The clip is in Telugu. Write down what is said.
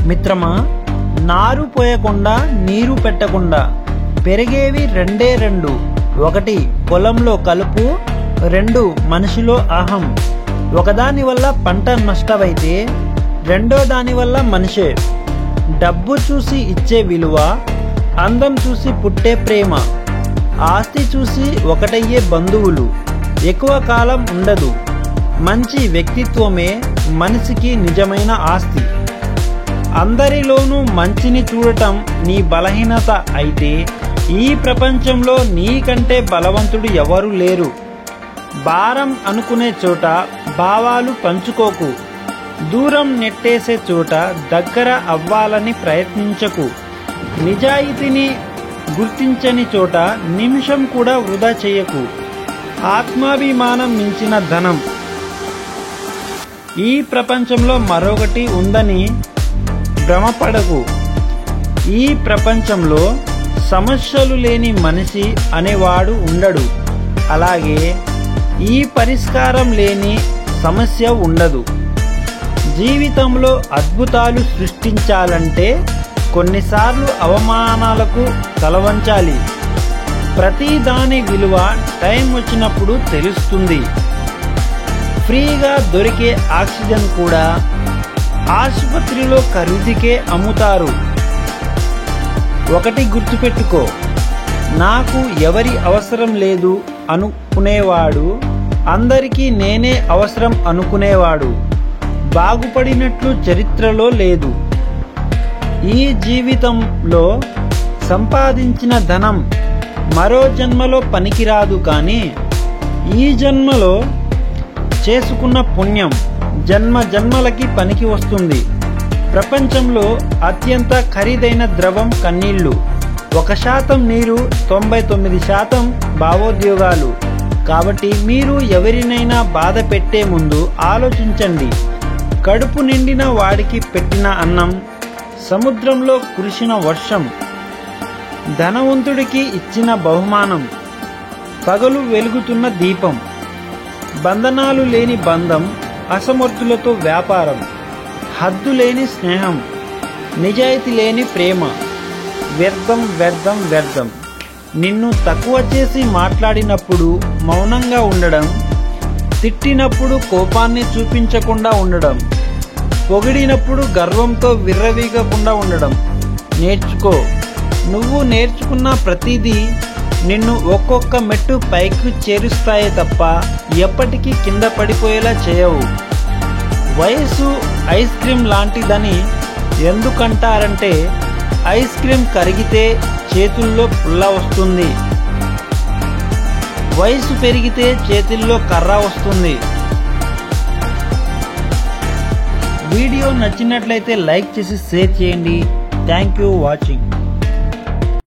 మిత్రమా, నారు పోయకుండా నీరు పెట్టకుండా పెరిగేవి రెండే రెండు. ఒకటి పొలంలో కలుపు, రెండు మనిషిలో అహం. ఒకదాని వల్ల పంట నష్టమైతే రెండో దాని వల్ల మనిషే. డబ్బు చూసి ఇచ్చే విలువ, అందం చూసి పుట్టే ప్రేమ, ఆస్తి చూసి ఒకటయ్యే బంధువులు ఎక్కువ కాలం ఉండదు. మంచి వ్యక్తిత్వమే మనిషికి నిజమైన ఆస్తి. అందరిలోనూ మంచిని చూడటం నీ బలహీనత అయితే ఈ ప్రపంచంలో నీకంటే బలవంతుడు ఎవరు లేరు. భారం అనుకునే చోట భావాలు పంచుకోకు. దూరం నెట్టేసే చోట దగ్గర అవ్వాలని ప్రయత్నించకు. నిజాయితీని గుర్తించని చోట నిమిషం కూడా వృధా చేయకు. ఆత్మాభిమానం మించిన ధనం ఈ ప్రపంచంలో మరొకటి ఉందని భ్రమపడకు. ఈ ప్రపంచంలో సమస్యలు లేని మనిషి అనేవాడు ఉండడు. అలాగే ఈ పరిష్కారం లేని సమస్య ఉండదు. జీవితంలో అద్భుతాలు సృష్టించాలంటే కొన్నిసార్లు అవమానాలకు తలవంచాలి. ప్రతి దాని విలువ టైం వచ్చినప్పుడు తెలుస్తుంది. ఫ్రీగా దొరికే ఆక్సిజన్ కూడా ఆసుపత్రిలో ఖరీదుకే అమ్ముతారు. ఒకటి గుర్తుపెట్టుకో, నాకు ఎవరి అవసరం లేదు అనుకునేవాడు అందరికీ నేనే అవసరం అనుకునేవాడు బాగుపడినట్లు చరిత్రలో లేదు. ఈ జీవితంలో సంపాదించిన ధనం మరో జన్మలో పనికిరాదు, కానీ ఈ జన్మలో చేసుకున్న పుణ్యం జన్మ జన్మలకి పనికి వస్తుంది. ప్రపంచంలో అత్యంత ఖరీదైన ద్రవం కన్నీళ్లు. 1% నీరు, 99% భావోద్వేగాలు. కాబట్టి మీరు ఎవరినైనా బాధ పెట్టే ముందు ఆలోచించండి. కడుపు నిండిన వాడికి పెట్టిన అన్నం, సముద్రంలో కురిసిన వర్షం, ధనవంతుడికి ఇచ్చిన బహుమానం, పగలు వెలుగుతున్న దీపం. బంధనాలు లేని బంధం, అసమర్థులతో వ్యాపారం, హద్దు లేని స్నేహం, నిజాయితీ లేని ప్రేమ. వ్యర్థం వ్యర్థం వ్యర్థం. నిన్ను తక్కువ చేసి మాట్లాడినప్పుడు మౌనంగా ఉండడం, తిట్టినప్పుడు కోపాన్ని చూపించకుండా ఉండడం, పొగిడినప్పుడు గర్వంతో విర్రవీగకుండా ఉండడం నేర్చుకో. నువ్వు నేర్చుకున్న ప్రతిదీ నిన్ను ఒక్కొక్క మెట్టు పైకి చేరుస్తాయే తప్ప ఎప్పటికీ కింద పడిపోయేలా చేయవు. వయసు ఐస్ క్రీమ్ లాంటిదని ఎందుకంటారంటే ఐస్ క్రీమ్ కరిగితే చేతుల్లో పుల్ల వస్తుంది, వయసు పెరిగితే చేతుల్లో కర్ర వస్తుంది. వీడియో నచ్చినట్లయితే లైక్ చేసి షేర్ చేయండి. Thank you watching.